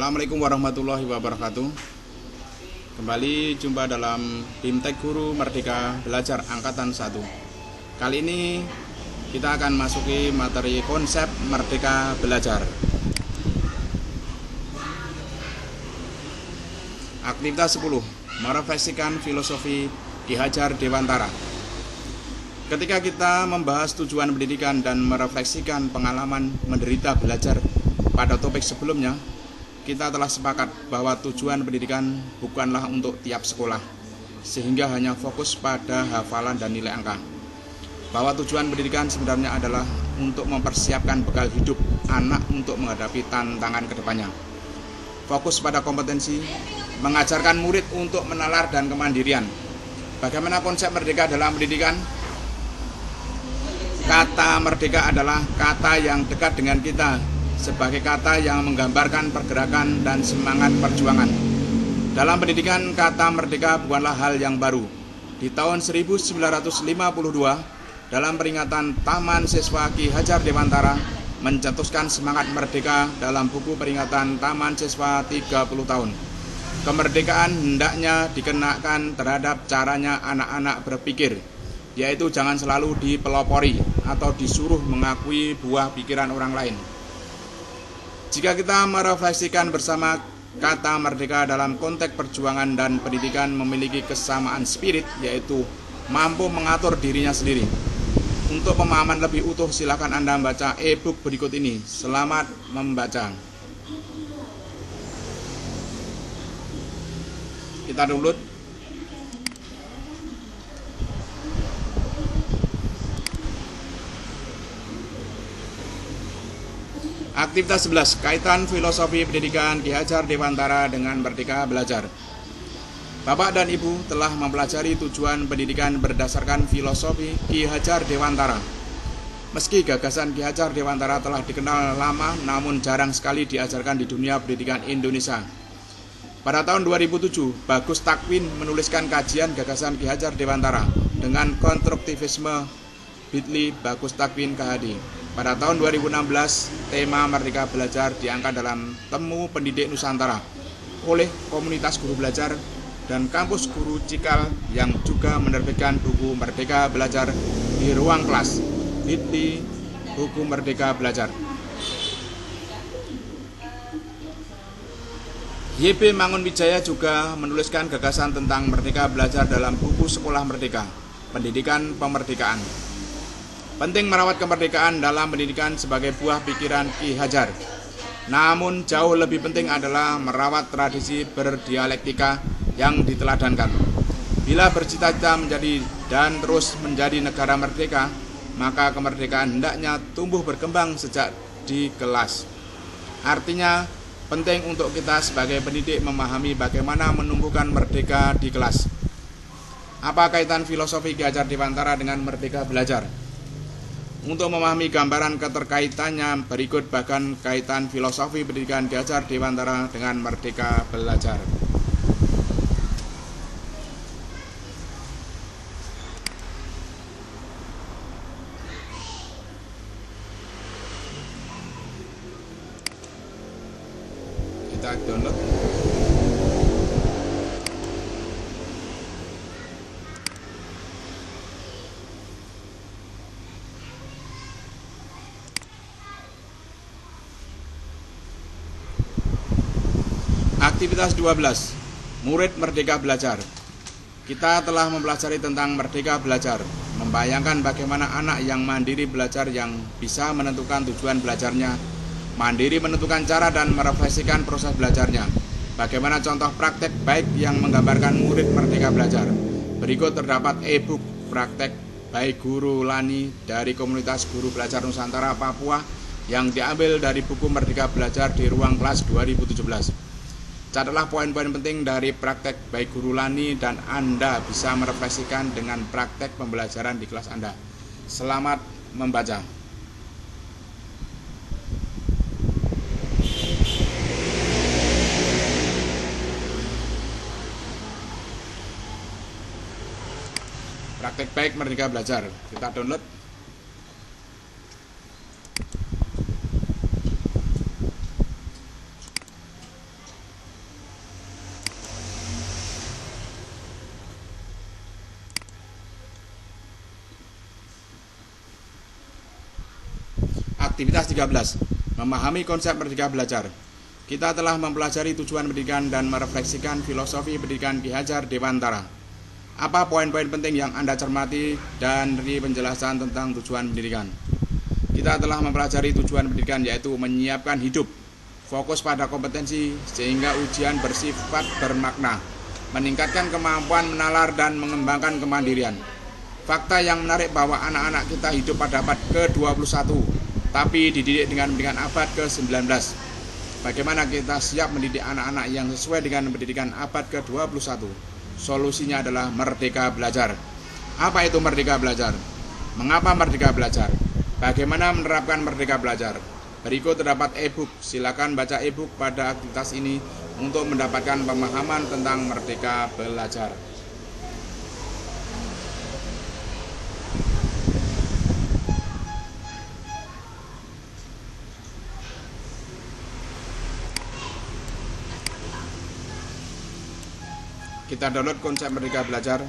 Assalamualaikum warahmatullahi wabarakatuh. Kembali jumpa dalam BIMTEK Guru Merdeka Belajar Angkatan 1. Kali ini kita akan masuki materi konsep Merdeka Belajar. Aktivitas 10. Merefleksikan filosofi Ki Hajar Dewantara. Ketika kita membahas tujuan pendidikan dan merefleksikan pengalaman menderita belajar pada topik sebelumnya, kita telah sepakat bahwa tujuan pendidikan bukanlah untuk tiap sekolah, sehingga hanya fokus pada hafalan dan nilai angka. Bahwa tujuan pendidikan sebenarnya adalah untuk mempersiapkan bekal hidup anak untuk menghadapi tantangan kedepannya. Fokus pada kompetensi, mengajarkan murid untuk menalar dan kemandirian. Bagaimana konsep merdeka dalam pendidikan? Kata merdeka adalah kata yang dekat dengan kita, sebagai kata yang menggambarkan pergerakan dan semangat perjuangan. Dalam pendidikan, kata merdeka bukanlah hal yang baru. Di tahun 1952, dalam peringatan Taman Siswa Ki Hajar Dewantara mencetuskan semangat merdeka dalam buku peringatan Taman Siswa 30 tahun. Kemerdekaan hendaknya dikenakan terhadap caranya anak-anak berpikir, yaitu jangan selalu dipelopori atau disuruh mengakui buah pikiran orang lain. Jika kita merefleksikan bersama, kata merdeka dalam konteks perjuangan dan pendidikan memiliki kesamaan spirit, yaitu mampu mengatur dirinya sendiri. Untuk pemahaman lebih utuh, silakan Anda membaca e-book berikut ini. Selamat membaca. Kita download. Aktivitas 11. Kaitan filosofi pendidikan Ki Hajar Dewantara dengan Merdeka Belajar. Bapak dan Ibu telah mempelajari tujuan pendidikan berdasarkan filosofi Ki Hajar Dewantara. Meski gagasan Ki Hajar Dewantara telah dikenal lama, namun jarang sekali diajarkan di dunia pendidikan Indonesia. Pada tahun 2007, Bagus Takwin menuliskan kajian gagasan Ki Hajar Dewantara dengan konstruktivisme Bitli Bagus Takwin KHD. Pada tahun 2016, tema Merdeka Belajar diangkat dalam Temu Pendidik Nusantara oleh Komunitas Guru Belajar dan Kampus Guru Cikal yang juga menerbitkan buku Merdeka Belajar di Ruang Kelas, Bitli Buku Merdeka Belajar. YB Mangunwijaya juga menuliskan gagasan tentang Merdeka Belajar dalam buku Sekolah Merdeka, Pendidikan Pemerdekaan. Penting merawat kemerdekaan dalam pendidikan sebagai buah pikiran Ki Hajar. Namun jauh lebih penting adalah merawat tradisi berdialektika yang diteladankan. Bila bercita-cita menjadi dan terus menjadi negara merdeka, maka kemerdekaan hendaknya tumbuh berkembang sejak di kelas. Artinya, penting untuk kita sebagai pendidik memahami bagaimana menumbuhkan merdeka di kelas. Apa kaitan filosofi Ki Hajar Dewantara dengan Merdeka Belajar? Untuk memahami gambaran keterkaitannya, berikut bahkan kaitan filosofi pendidikan Ki Hajar Dewantara dengan Merdeka Belajar. Kita download. Aktivitas 12. Murid Merdeka Belajar. Kita telah mempelajari tentang Merdeka Belajar, membayangkan bagaimana anak yang mandiri belajar yang bisa menentukan tujuan belajarnya, mandiri menentukan cara dan merefleksikan proses belajarnya. Bagaimana contoh praktek baik yang menggambarkan murid Merdeka Belajar. Berikut terdapat e-book praktek baik Guru Lani dari Komunitas Guru Belajar Nusantara Papua yang diambil dari buku Merdeka Belajar di Ruang Kelas 2017. Catatlah poin-poin penting dari praktek baik Guru Lani dan Anda bisa merefleksikan dengan praktek pembelajaran di kelas Anda. Selamat membaca. Praktek baik Merdeka Belajar. Kita download. Aktivitas 13. Memahami konsep Merdeka Belajar. Kita telah mempelajari tujuan pendidikan dan merefleksikan filosofi pendidikan Ki Hajar Dewantara. Apa poin-poin penting yang Anda cermati dan dari penjelasan tentang tujuan pendidikan? Kita telah mempelajari tujuan pendidikan, yaitu menyiapkan hidup, fokus pada kompetensi sehingga ujian bersifat bermakna, meningkatkan kemampuan menalar dan mengembangkan kemandirian. Fakta yang menarik bahwa anak-anak kita hidup pada abad ke-21, tapi dididik dengan pendidikan abad ke-19. Bagaimana kita siap mendidik anak-anak yang sesuai dengan pendidikan abad ke-21? Solusinya adalah Merdeka Belajar. Apa itu Merdeka Belajar? Mengapa Merdeka Belajar? Bagaimana menerapkan Merdeka Belajar? Berikut terdapat e-book. Silakan baca e-book pada aktivitas ini untuk mendapatkan pemahaman tentang Merdeka Belajar. Kita download konsep Merdeka Belajar.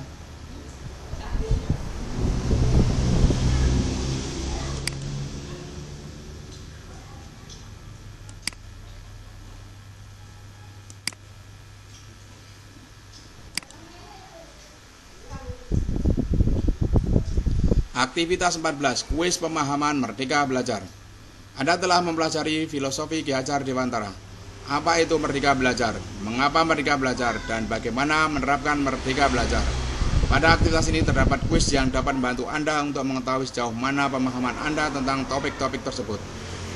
Aktivitas 14. Kuis pemahaman Merdeka Belajar. Anda telah mempelajari filosofi Ki Hajar Dewantara. Apa itu Merdeka Belajar? Mengapa Merdeka Belajar? Dan bagaimana menerapkan Merdeka Belajar? Pada aktivitas ini terdapat kuis yang dapat membantu Anda untuk mengetahui sejauh mana pemahaman Anda tentang topik-topik tersebut.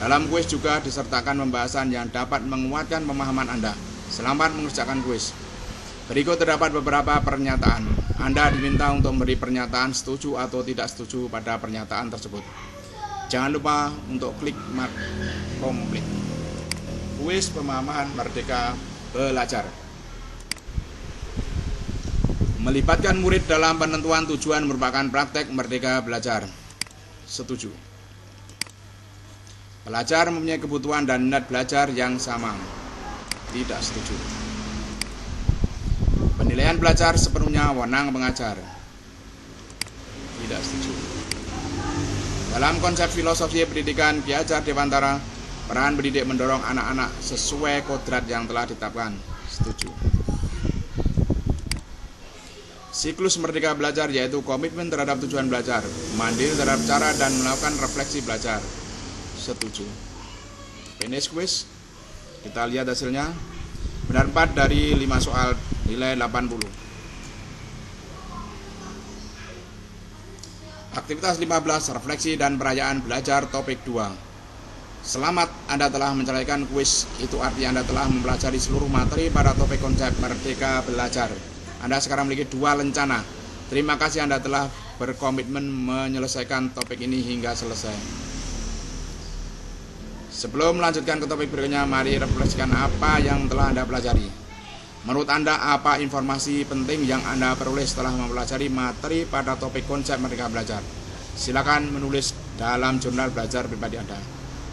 Dalam kuis juga disertakan pembahasan yang dapat menguatkan pemahaman Anda. Selamat mengerjakan kuis. Berikut terdapat beberapa pernyataan. Anda diminta untuk memberi pernyataan setuju atau tidak setuju pada pernyataan tersebut. Jangan lupa untuk klik mark komplit. Kuis pemahaman Merdeka Belajar. Melibatkan murid dalam penentuan tujuan merupakan praktek Merdeka Belajar. Setuju. Pelajar mempunyai kebutuhan dan minat belajar yang sama. Tidak setuju. Penilaian belajar sepenuhnya wewenang pengajar. Tidak setuju. Dalam konsep filosofi pendidikan Ki Hajar Dewantara, peran pendidik mendorong anak-anak sesuai kodrat yang telah ditetapkan. Setuju. Siklus Merdeka Belajar yaitu komitmen terhadap tujuan belajar, mandiri terhadap cara dan melakukan refleksi belajar. Setuju. Finish quiz. Kita lihat hasilnya. Benar 4 dari 5 soal, nilai 80. Aktivitas 15. Refleksi dan perayaan belajar topik 2. Selamat, Anda telah menyelesaikan kuis. Itu artinya Anda telah mempelajari seluruh materi pada topik konsep Merdeka Belajar. Anda sekarang memiliki 2 lencana. Terima kasih Anda telah berkomitmen menyelesaikan topik ini hingga selesai. Sebelum melanjutkan ke topik berikutnya, mari refleksikan apa yang telah Anda pelajari. Menurut Anda, apa informasi penting yang Anda peroleh setelah mempelajari materi pada topik konsep Merdeka Belajar? Silakan menulis dalam jurnal belajar pribadi Anda.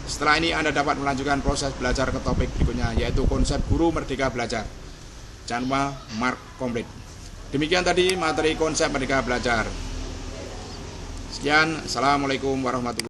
Setelah ini Anda dapat melanjutkan proses belajar ke topik berikutnya, yaitu konsep guru Merdeka Belajar. Jangan lupa mark komplit. Demikian tadi materi konsep Merdeka Belajar. Sekian, Assalamualaikum warahmatullahi wabarakatuh.